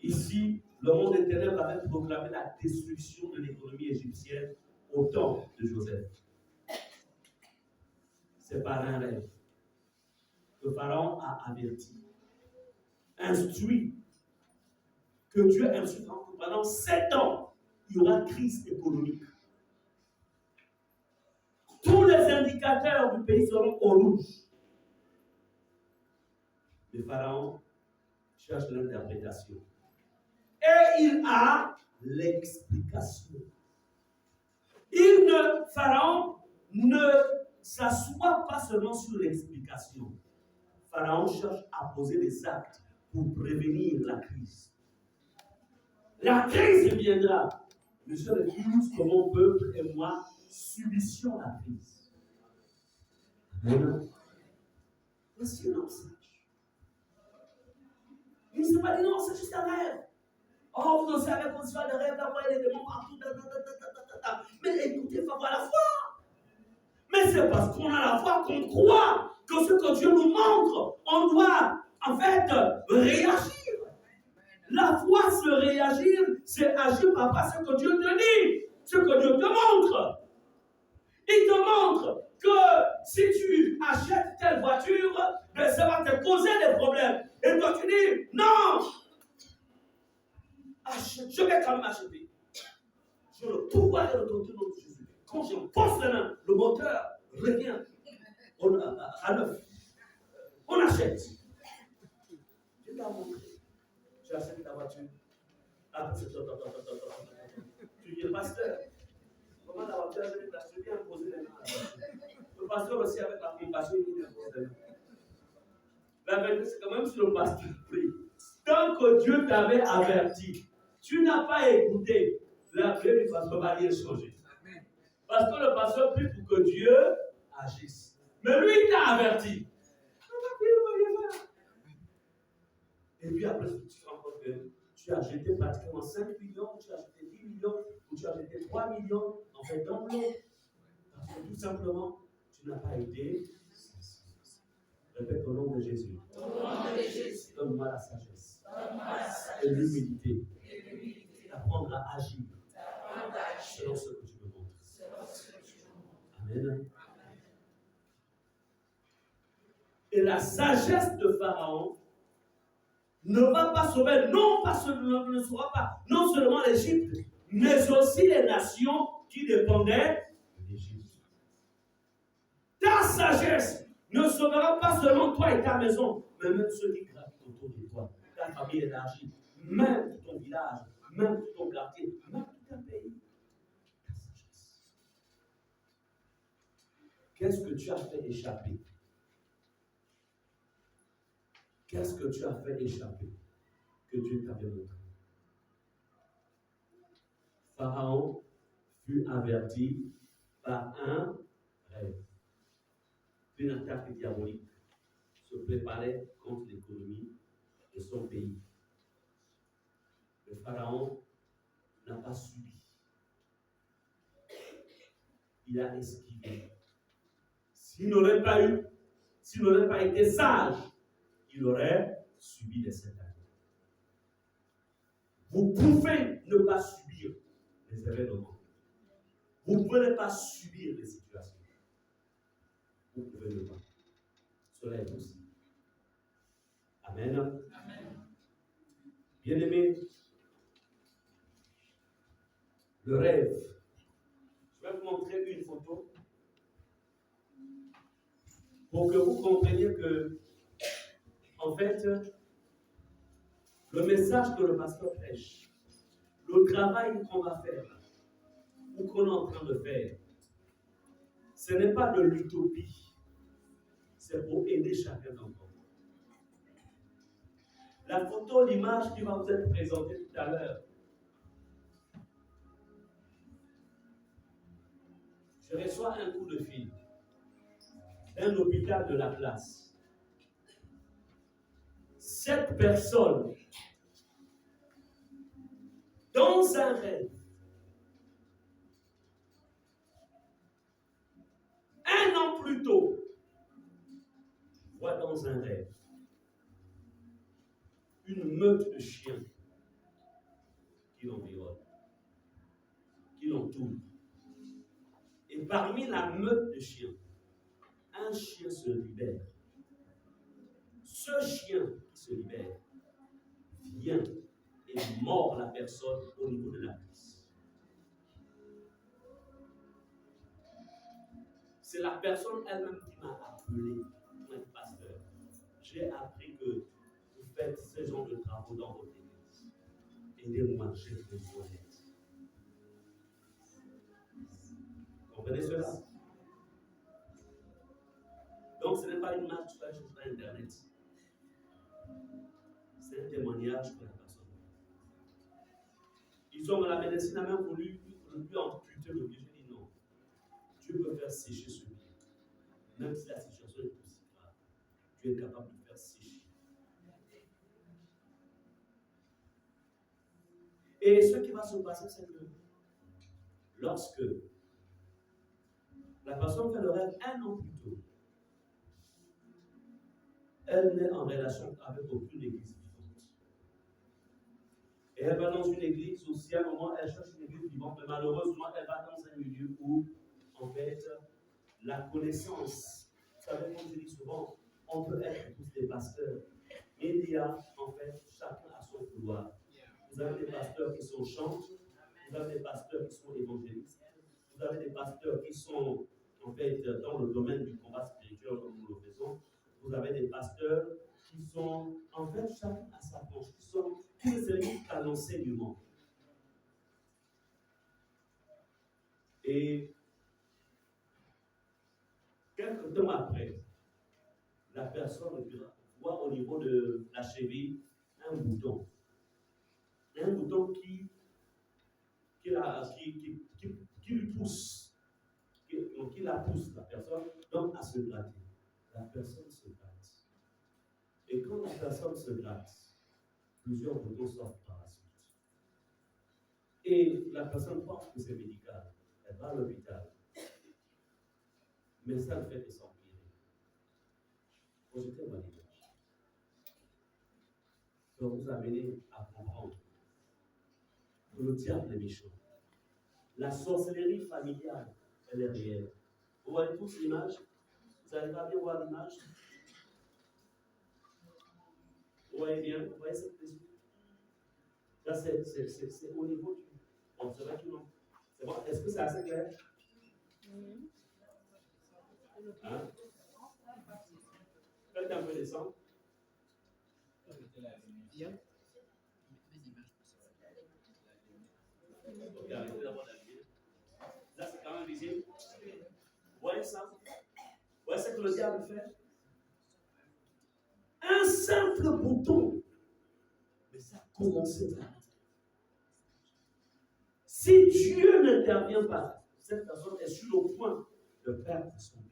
S1: ici, le monde éternel va même proclamer la destruction de l'économie égyptienne au temps de Joseph. C'est par un rêve que Pharaon a averti, instruit, que Dieu a instruit que pendant 7 ans, il y aura crise économique. Tous les indicateurs du pays seront au rouge. Mais Pharaon cherche l'interprétation. Et il a l'explication. Pharaon ne s'assoit pas seulement sur l'explication. Pharaon cherche à poser des actes pour prévenir la crise. La crise viendra. Monsieur le Christ, comme mon peuple et moi, subissions la crise. Voici un message. Il ne s'est pas dit non, c'est juste un rêve. Oh, vous ne savez pas si des rêves, d'avoir les démons partout. Mais écoutez, il faut avoir la foi. Mais c'est parce qu'on a la foi qu'on croit que ce que Dieu nous montre, on doit en fait réagir. La foi, se réagir, c'est agir par rapport à ce que Dieu te dit, ce que Dieu te montre. Il te montre que si tu achètes telle voiture, ben ça va te causer des problèmes. Et toi tu dis, non, achète, je vais quand même acheter. J'ai le pouvoir de l'autorité de Jésus. Quand je pose la main, le moteur revient à neuf. On achète. Je t'ai montré. J'ai acheté ta voiture. Après, c'est tu viens pasteur. Comment la voiture, je viens poser les mains à la voiture. Le pasteur aussi, avec la compassion, il vient poser les mains. La vérité, c'est quand même si le pasteur prie. Tant que Dieu t'avait averti, tu n'as pas écouté, la prière du pasteur va rien changer. Parce que le pasteur prie pour que Dieu agisse. Mais lui, il t'a averti. Et puis après, tu te rends compte que tu as jeté pratiquement 5 millions, tu as jeté 10 millions, ou tu as jeté 3 millions, en fait, dans l'eau. Parce que tout simplement, tu n'as pas été. Répète au nom de Jésus. Donne-moi la sagesse. Et l'humilité. D'apprendre à agir. Selon ce que tu me montres. Amen. Et la sagesse de Pharaon ne va pas sauver, ne sauvera pas, non seulement l'Égypte, mais aussi les nations qui dépendaient de l'Égypte. Ta sagesse ne sauvera pas seulement toi et ta maison, mais même ceux qui gravitent autour de toi, ta famille élargie, même ton village, même ton quartier, même tout un pays. Ta sagesse. Qu'est-ce que tu as fait échapper? Qu'est-ce que tu as fait échapper que Dieu t'avait montré? Pharaon fut averti par un rêve. Une attaque diabolique se préparait contre l'économie de son pays. Le Pharaon n'a pas subi. Il a esquivé. S'il n'aurait pas été sage, il aurait subi les 7 années. Vous pouvez ne pas subir les événements. Vous ne pouvez pas subir les situations. Vous pouvez ne pas. Cela est possible. Amen. Amen. Bien-aimés, le rêve. Je vais vous montrer une photo pour que vous compreniez que, en fait, le message que le pasteur prêche, le travail qu'on va faire, ou qu'on est en train de faire, ce n'est pas de l'utopie, c'est pour aider chacun d'entre nous. La photo, l'image qui va vous être présentée tout à l'heure, je reçois un coup de fil d'un hôpital de la place. 7 personnes dans un rêve. Un an plus tôt, voit dans un rêve une meute de chiens qui l'environnent, qui l'entourent. Et parmi la meute de chiens, un chien se libère. Ce chien qui se libère vient et mord la personne au niveau de la cuisse. C'est la personne elle-même qui m'a appelé, mon pasteur. J'ai appris que vous faites ce genre de travaux dans votre église. Aidez-moi, j'ai besoin d'aide. Comprenez cela? Donc, ce n'est pas une marque que tu vas chercher sur Internet. C'est un témoignage pour la personne. Ils ont dans la médecine, a même voulu lui amputer le pied. Je dis non. Dieu peut faire sécher ce pied. Même si la situation est aussi grave, Dieu est capable de faire sécher. Et ce qui va se passer, c'est que lorsque la personne fait le rêve un an plus tôt, elle n'est en relation avec aucune église vivante. Et elle va dans une église aussi, à un moment, elle cherche une église vivante, mais malheureusement, elle va dans un milieu où, en fait, la connaissance, vous savez, comme je dis souvent, on peut être tous des pasteurs, mais il y a, en fait, chacun a son couloir. Vous avez des pasteurs qui sont chantres, vous avez des pasteurs qui sont évangélistes, vous avez des pasteurs qui sont, en fait, dans le domaine du combat spirituel, comme nous le faisons. Vous avez des pasteurs qui sont, en fait, chacun à sa branche, qui ne servent qu'à l'enseignement. Et quelques temps après, la personne voit au niveau de la cheville un bouton. Un bouton qui lui pousse, qui la pousse, la personne, donc à se gratter. La personne se gratte. Et quand la personne se gratte, plusieurs boutons sortent par la suite. Et la personne pense que c'est médical. Elle va à l'hôpital. Mais ça ne fait que s'empirer. Projetez ma image. Je vais vous amener à comprendre que le diable est méchant. La sorcellerie familiale, elle est réelle. Vous voyez tous l'image? Vous n'allez pas bien voir l'image? Vous voyez bien? Vous voyez cette question? Là, c'est au niveau du... Bon, c'est vrai que non. C'est bon? Est-ce que c'est assez clair? Hein? Quelqu'un peut descendre? Ok, arrêtez d'abord d'allumer. Là, c'est quand même visible. Vous voyez ça? Vous voyez ce que le diable fait? Un simple bouton. Mais ça a commencé là. Si Dieu n'intervient pas, cette personne est sur le point de perdre son bien.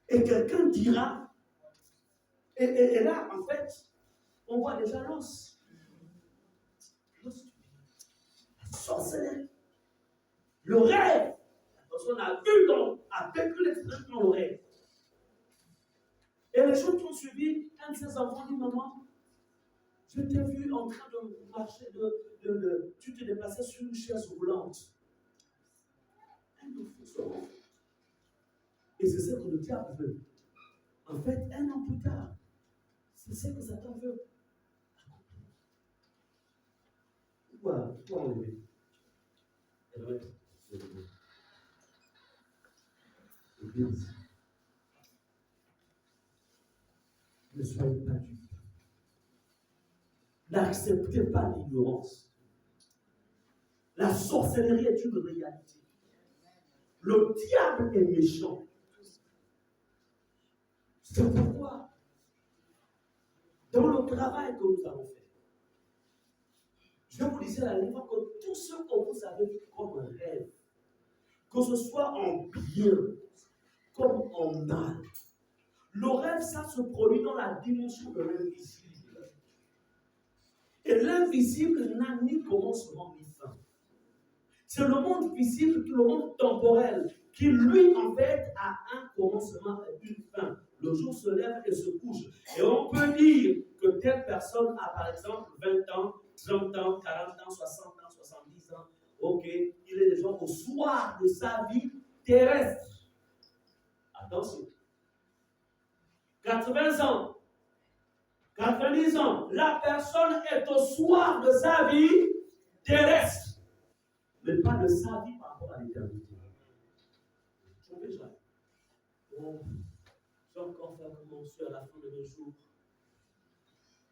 S1: Et quelqu'un dira, et là, en fait, on voit déjà l'os. L'os, la sorcellerie. Le rêve. La personne a vu a vécu l'expérience dans le rêve. Et les gens qui ont suivi, un de ses enfants dit, maman, je t'ai vu en train de marcher, tu te déplaçais sur une chaise roulante. Un enfant. Et c'est ce que le diable veut. En fait, un an plus tard, c'est ce que Satan veut. Pourquoi enlever? Église. Ne soyez pas dupes. N'acceptez pas l'ignorance. La sorcellerie est une réalité. Le diable est méchant. C'est pourquoi, dans le travail que nous avons fait, je vous disais à l'époque que tout ce que vous avez vu comme un rêve, que ce soit en bien comme en mal, le rêve, ça se produit dans la dimension de l'invisible. Et l'invisible n'a ni commencement ni fin. C'est le monde visible, le monde temporel, qui lui, en fait, a un commencement et une fin. Le jour se lève et se couche. Et on peut dire que telle personne a, par exemple, 20 ans, 30 ans, 40 ans, 60 ans, 70 ans. Ok, il est déjà au soir de sa vie terrestre. Attention. 80 ans, 90 ans, la personne est au soir de sa vie terrestre, mais pas de sa vie par rapport à l'éternité. Je fais ça. Oh, j'ai encore fait comme mon soeur à la fin de mes jours.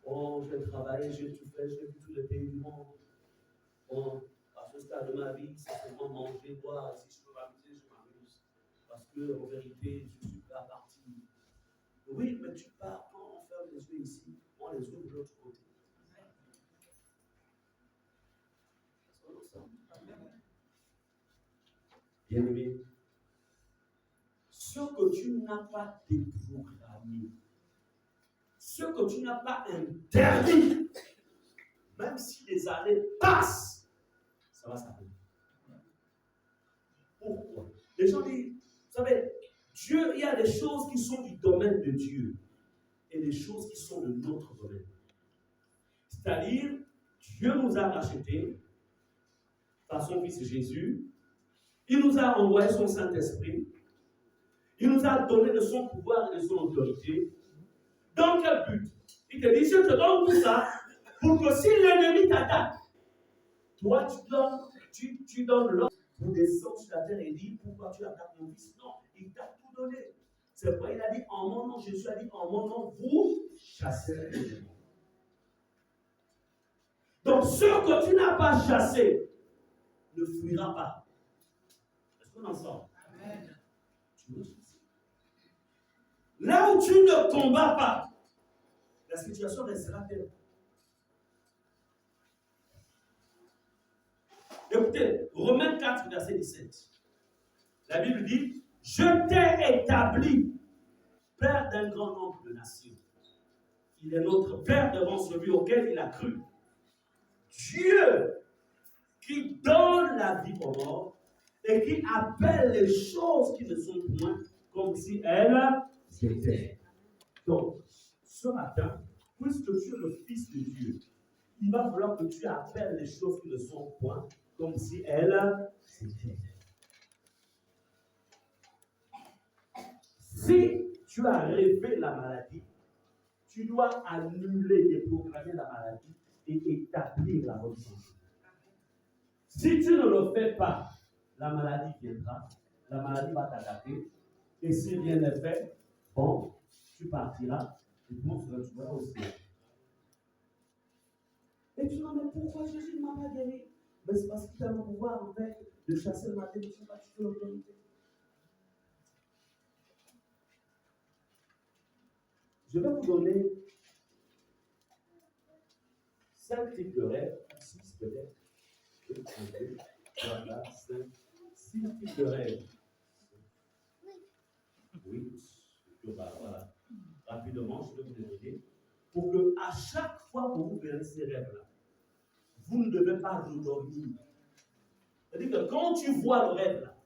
S1: Oh, j'ai travaillé, j'ai tout fait, j'ai vu tous les pays du monde. Bon, à ce stade de ma vie, c'est seulement manger, boire. Si je peux m'amuser, je m'amuse. Parce que, en vérité, je suis prêt à partir. Oui, mais tu pars, quand on ferme les yeux ici, on les ouvre de l'autre côté. Bien aimé, ce que tu n'as pas déprogrammé, ce que tu n'as pas interdit, même si les années passent, ça va s'arrêter. Pourquoi? Les gens disent, vous savez, Dieu, il y a des choses qui sont du domaine de Dieu et des choses qui sont de notre domaine. C'est-à-dire, Dieu nous a rachetés par son Fils Jésus. Il nous a envoyé son Saint-Esprit. Il nous a donné de son pouvoir et de son autorité. Dans quel but? Il te dit, je te donne tout ça pour que si l'ennemi t'attaque, toi tu donnes l'ordre pour descendre sur la terre et dire, pourquoi tu attaques mon fils? Non, il t'a tout donné. C'est pourquoi il a dit, en mon nom, Jésus a dit, en mon nom, vous chassez les démons. Donc, ce que tu n'as pas chassé ne fuira pas. Est-ce qu'on en sort? Amen. Tu veux chasser. Là où tu ne combats pas, la situation restera telle. Écoutez, Romains 4, verset 17. La Bible dit, je t'ai établi Père d'un grand nombre de nations. Il est notre Père devant celui auquel il a cru. Dieu qui donne la vie aux morts et qui appelle les choses qui ne sont point comme si elles étaient. Donc, ce matin, puisque tu es le Fils de Dieu, il va falloir que tu appelles les choses qui ne sont point comme si elles étaient. Si tu as rêvé la maladie, tu dois annuler, déprogrammer la maladie et établir la bonne santé. Si tu ne le fais pas, la maladie viendra, la maladie va t'attaquer, et si rien n'est fait, bon, tu partiras, et tu vas au ciel. Et tu dis, mais pourquoi Jésus ne m'a pas guéri? Mais c'est parce qu'il a le pouvoir, en fait, de chasser le matin, je ne sais pas si tu peux l'autorité. Je vais vous donner 5 types de rêves, 6 peut-être. 2, 3, 4, 5, 6 types de rêves. Oui, voilà. Rapidement, je vais vous les donner. Pour que à chaque fois que vous verrez ces rêves-là, vous ne devez pas redormir. C'est-à-dire que quand tu vois le rêve là,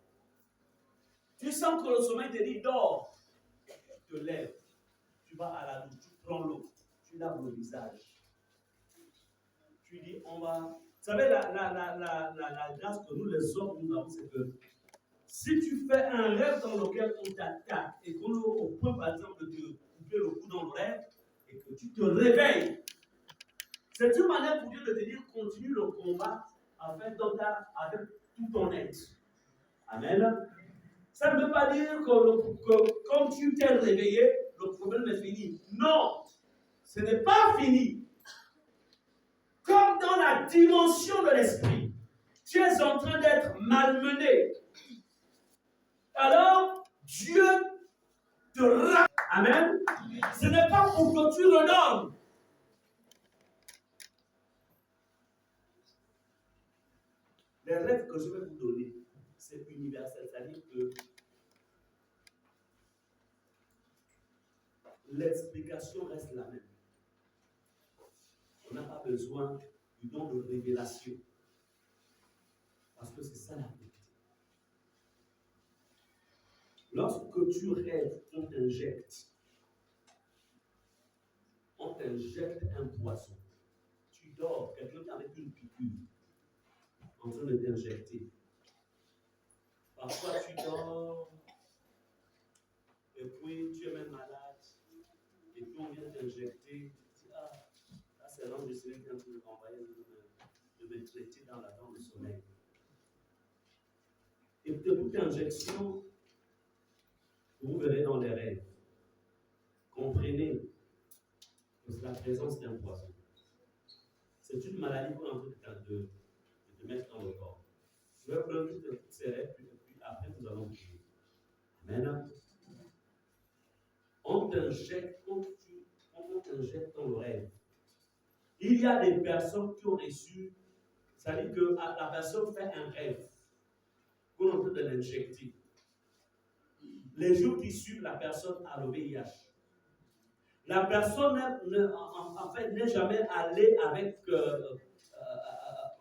S1: tu sens que le sommeil te dit dors, tu te lèves, tu vas à la douche, tu prends l'eau, tu laves le visage. Tu dis, on va. Vous savez, la grâce que nous, les hommes, nous avons, c'est que si tu fais un rêve dans lequel on t'attaque et qu'on est au point, par exemple, de te couper le cou dans le rêve et que tu te réveilles, c'est une manière pour Dieu de te dire continue le combat avec tout ton être. Amen. Ça ne veut pas dire que comme tu t'es réveillé, le problème est fini. Non, ce n'est pas fini. Comme dans la dimension de l'esprit, tu es en train d'être malmené. Alors, Dieu te rappelle. Amen. Ce n'est pas pour que tu redormes. Les rêves que je vais vous donner, c'est universel. C'est-à-dire que l'explication reste la même. On n'a pas besoin du don de révélation. Parce que c'est ça la vérité. Lorsque tu rêves, on t'injecte un poison. Tu dors, quelqu'un avec une piqûre, en train de t'injecter. Parfois tu dors, et puis tu es même malade, et puis on vient t'injecter. Tu dis, ah, là c'est l'ange du Seigneur qui est en train de m'envoyer, de me traiter dans le sommeil. Et de toute injection, vous verrez dans les rêves. Comprenez que c'est la présence d'un poison. C'est une maladie qu'on est en train de mettre dans le corps. Je vais prendre toutes ces rêves, puis après nous allons prier. Amen. On t'injecte dans le rêve. Il y a des personnes qui ont reçu, c'est-à-dire que la personne fait un rêve, qu'on est en train de l'injecter. Les jours qui suivent, la personne a le VIH. La personne, en fait, n'est jamais allée avec.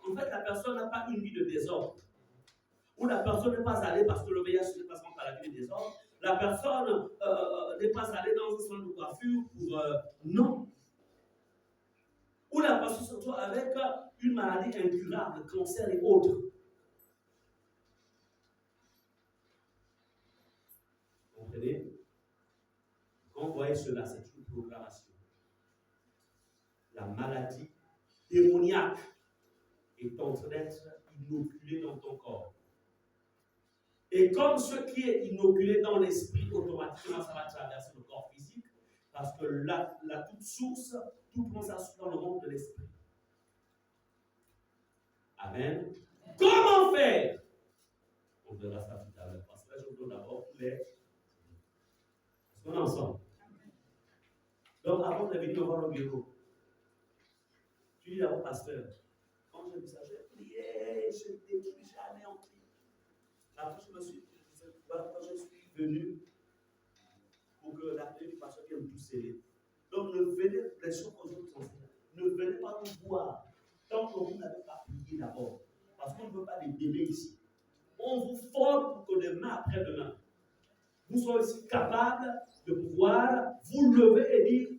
S1: En fait, la personne n'a pas une vie de désordre. Ou la personne n'est pas allée parce que le VIH n'est pas par la vie de désordre. La personne n'est pas allée dans un salon de coiffure pour. Non. Ou la personne se retrouve avec une maladie incurable, cancer et autres. Vous comprenez? Quand vous voyez cela, c'est une programmation. La maladie démoniaque est en train d'être inoculée dans ton corps. Et comme ce qui est inoculé dans l'esprit, automatiquement, ça va traverser le corps physique, parce que la toute source, tout prend sa source dans le monde de l'esprit. Amen. Comment faire? On verra ça tout à l'heure. Parce que là, je vous donne d'abord les. Est-ce qu'on est ensemble? Donc, avant de venir voir le bureau, tu dis d'abord, pasteur, quand j'ai vu ça, j'ai prié, je n'ai plus jamais en prié. Après, je me suis dit, voilà, quand je suis venu, pour que la prière du pasteur vienne tout serrer. Donc, ne venez, les choses que je vous enseigne, ne venez pas nous voir tant que vous n'avez pas prié d'abord. Parce qu'on ne veut pas des bébés ici. On vous forme pour que demain, après-demain, vous soyez aussi capables de pouvoir vous lever et dire,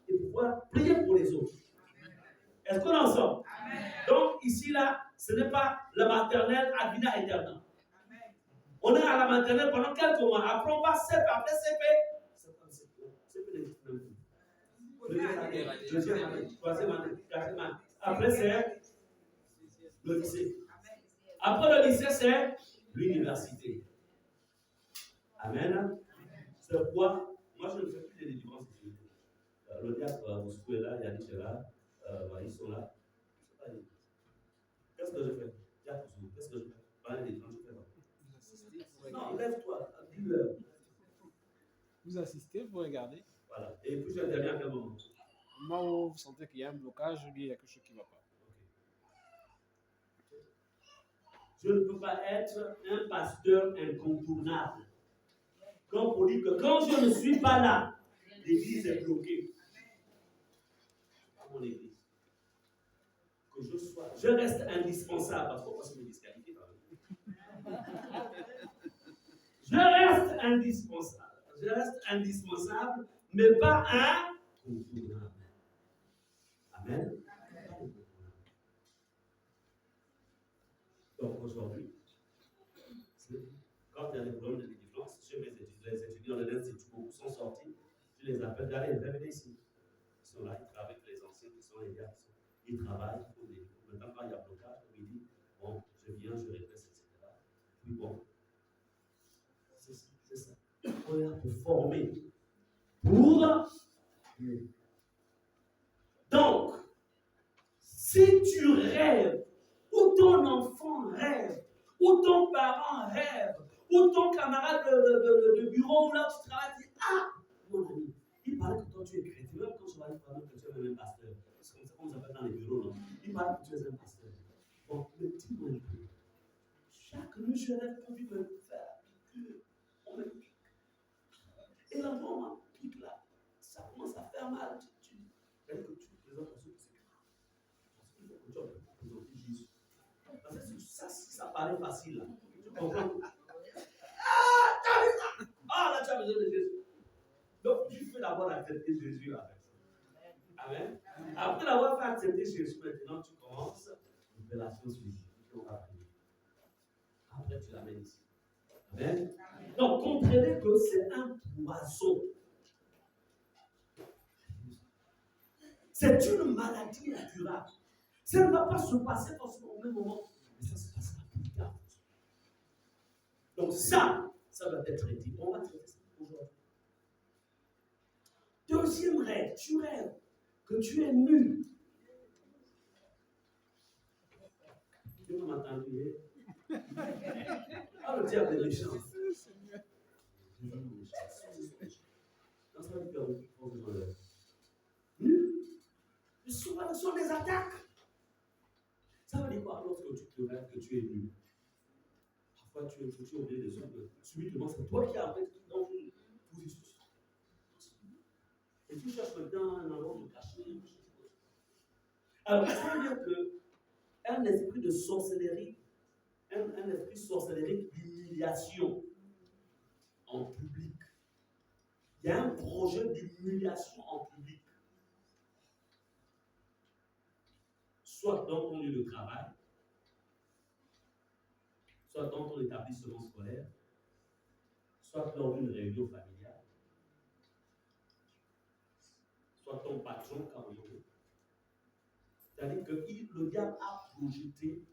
S1: et pouvoir prier pour les autres. Est-ce qu'on est ensemble? Donc, ici, là, ce n'est pas la maternelle ad vita aeternam. On est à la maternelle pendant quelques mois. Après, on va CP. Après CP, CP n'existe même plus. Deuxième année, troisième année, quatrième année. Après, c'est le lycée. Après le lycée, c'est l'université. Amen. C'est pourquoi, moi, je ne fais plus de délivrance ici. Le diable, vous est là, il y a des là, ils sont là. Qu'est-ce que je fais? Qu'est-ce que je fais? Parlez des gens, je fais là. Non, lève-toi, dis-leur.
S2: Vous assistez, vous regardez.
S1: Voilà. Et puis, je vais intervenir à quel moment?
S2: Au moment où vous sentez qu'il y a un blocage ou bien il y a quelque chose qui ne va pas.
S1: Okay. Je ne peux pas être un pasteur incontournable. Comme pour dire que quand je ne suis pas là, l'église est bloquée. Pas mon église. Que je reste indispensable. Parce qu'on va se me disqualifier. Je reste indispensable. Je reste indispensable, mais pas incontournable. Amen. Donc aujourd'hui, quand il y a des problèmes de délivrance, chez mes étudiants, les étudiants de l'Institut sont sortis, je les appelle d'aller revenir ici. Ils sont là, ils travaillent avec les anciens qui sont les gars, ils travaillent pour des. Maintenant, quand il y a blocage, il dit bon, je viens, je répète, etc. Puis bon, c'est ça. On est là pour former. Donc, si tu rêves, ou ton enfant rêve, ou ton parent rêve, ou ton camarade de bureau où là tu travailles, dit ah, mon ami, il paraît que toi tu es chrétien, même quand je vais parler que tu es même un pasteur, c'est comme ça qu'on s'appelle dans les bureaux, non? Il paraît que tu es un pasteur. Bon, mais dis-moi un peu, chaque nuit je rêve qu'on vit me faire piqûre, on me pique. Et là, on pique là, ça commence à faire mal, tu dis, que tu présentes à ceux qui se grave. Il faut que tu présenter Jésus. Parce que ça paraît facile là. Tu comprends? Ah, là, tu as besoin de Jésus. Donc, tu peux d'abord accepter Jésus avec ça. Amen. Après l'avoir fait accepter Jésus, maintenant, tu commences une relation spécifique. On va prier. Après, tu l'amènes ici. Amen. Donc, comprenez que c'est un poison. C'est une maladie incurable. Ça ne va pas se passer forcément au même moment, mais ça se passera plus tard. Donc, ça doit être traité. On va traiter ça aujourd'hui. Deuxième rêve, tu rêves que tu es nu. Tu m'as entendu? Ah, le diable est méchant. Dans ça, il faut que je m'enlève. Nu. Souvent, ce sont des attaques. Ça veut dire quoi lorsque tu te rêves que tu es nu? Parfois, tu es oublié des autres. Subitement, c'est toi qui as fait dans une position. Et tu cherches maintenant un endroit de cacher. Alors, ça veut dire qu'un esprit de sorcellerie, un esprit sorcellerie d'humiliation en public. Il y a un projet d'humiliation en public. Soit dans ton lieu de travail, soit dans ton établissement scolaire, soit lors d'une réunion familiale, soit ton patron quand il veut. C'est-à-dire que le diable a projeté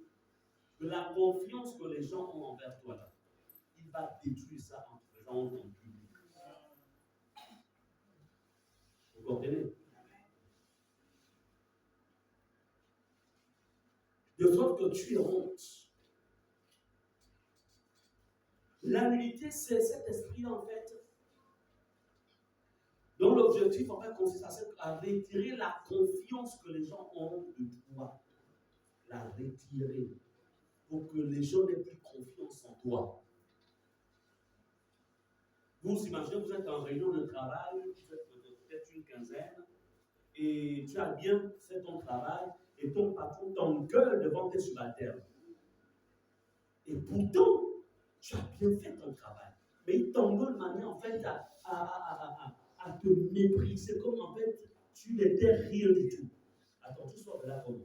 S1: que la confiance que les gens ont envers toi là, il va détruire ça en te faisant honte en public. Vous comprenez? De sorte que tu es honte. La nullité, c'est cet esprit en fait Donc l'objectif, en fait, consiste à retirer la confiance que les gens ont de toi. La retirer. Pour que les gens n'aient plus confiance en toi. Vous imaginez, vous êtes en réunion de travail, vous êtes peut-être une quinzaine, et tu as bien fait ton travail, et ton patron t'engueule devant tes subalternes. Et pourtant, tu as bien fait ton travail. Mais il t'engueule de manière, en fait, à te mépriser, comme en fait, tu n'étais rien du tout. Attends, tu sors de là comment?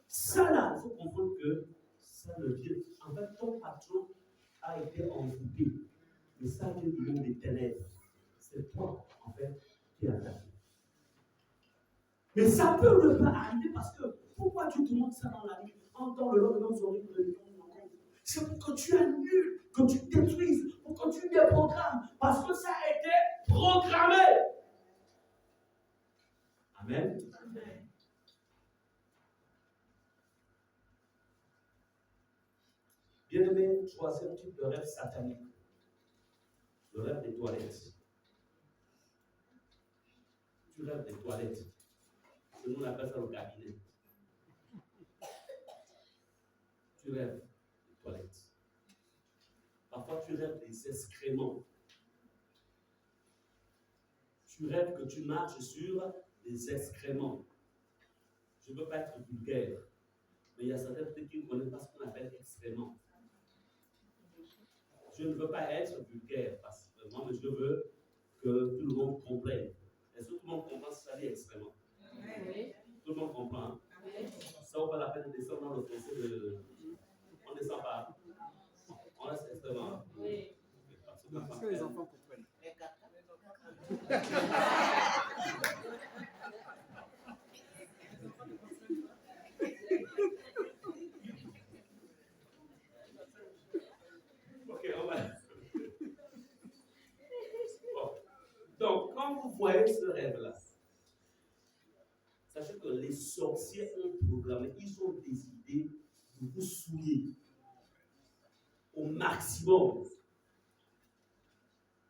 S1: Ça là, il faut comprendre que ça veut dire, en fait, ton patron a été envoûté. Mais ça vient du monde des ténèbres. C'est toi, en fait, qui as attaqué. Mais ça peut ne pas arriver parce que pourquoi tu te montres ça dans la vie? Entends le lendemain, nous aurons une réunion. C'est pour que tu annules, que tu détruises, pour que tu déprogrammes, parce que ça a été programmé. Amen. Amen. Bien-aimé, choisis un type de rêve satanique. Le rêve des toilettes. Tu rêves des toilettes. Nous on appelle ça le cabinet. Tu rêves des toilettes. Parfois tu rêves des excréments. Tu rêves que tu marches sur des excréments. Je ne veux pas être vulgaire, mais il y a certaines personnes qui ne connaissent pas ce qu'on appelle excréments. Je ne veux pas être vulgaire, parce que moi, mais je veux que tout le monde comprenne. Est-ce que tout le monde comprend ce que ça dit extrêmement? Oui. Tout le monde comprend. Oui. Ça vaut pas la peine de descendre dans le fossé de... On ne descend pas. On reste extrêmement. Oui.
S2: Est-ce que les enfants comprennent?
S1: Ok, on va... Bon. Donc, quand vous voyez ce rêve-là, sachez que les sorciers ont programmé, ils ont décidé de vous souiller au maximum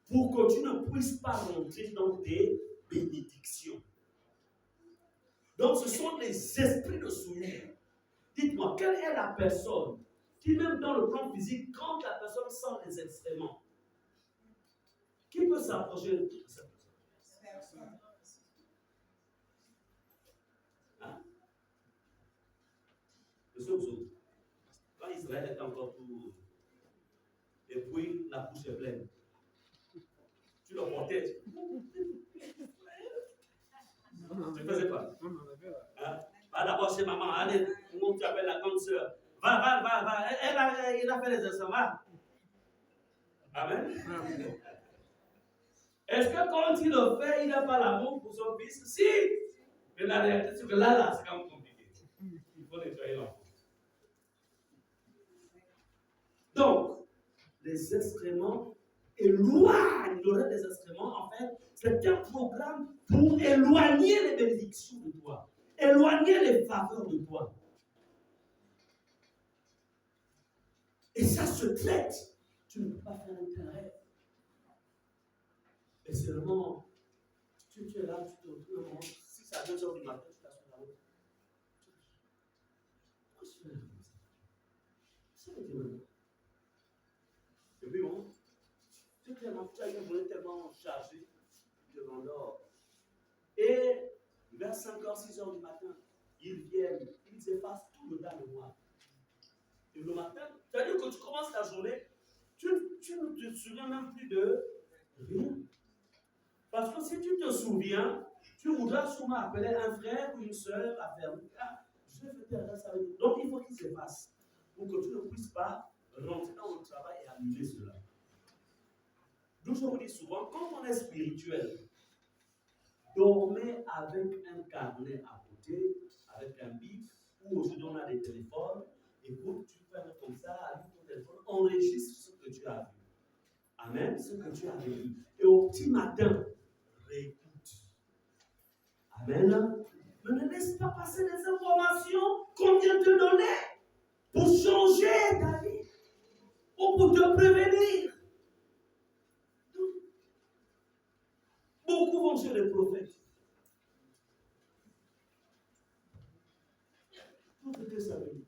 S1: pour que tu ne puisses pas rentrer dans des bénédictions. Donc, ce sont les esprits de souillure. Dites-moi, quelle est la personne qui, même dans le plan physique, quand la personne sent les excréments, qui peut s'approcher de cette personne? Hein? Les autres. Quand Israël est encore tout. Et puis, la bouche est pleine. Tu le portais. Tu ne faisais pas. Hein? Va d'abord chez maman. Allez, comment tu appelles la grande sœur? Va. Il a fait les examens. Amen. Est-ce que quand il le fait, il n'a pas l'amour pour son fils? Si! Mais la réalité, c'est que là, c'est quand même compliqué. Il faut nettoyer l'enfant. Donc, les excréments éloignent, le rêve des excréments, en fait, c'est un programme pour éloigner les bénédictions de toi, éloigner les faveurs de toi. Et ça se traite. Tu ne peux pas faire un tel rêve. Et c'est le moment, tu es là, tu te retrouves le moment, si c'est à 2h du matin, tu t'assois là-haut. Pourquoi tu fais comme ça? Ça veut dire maintenant. Et puis bon, tu as une journée tellement chargée, tu te rendors. Et vers 5h, 6h du matin, ils viennent, ils effacent tout le tas de moi. Et le matin, c'est-à-dire que tu commences la journée, tu ne te souviens même plus de rien. Parce que si tu te souviens, tu voudras sûrement appeler un frère ou une soeur à faire. Ah, je vais faire ça avec. Donc il faut qu'il se passe pour que tu ne puisses pas rentrer dans le travail et annuler cela. Donc je vous dis souvent, quand on est spirituel, dormez avec un carnet à côté, avec un bic, ou aujourd'hui on a des téléphones, et pour que tu fais comme ça, avec ton téléphone, enregistre ce que tu as vu. Amen, ce que tu as vu. Et au petit matin, réécoute. Amen. Mais ne laisse pas passer les informations qu'on vient te donner pour changer ta vie. ou pour te prévenir. Beaucoup vont chez les prophètes. Tout ce que ça veut dire.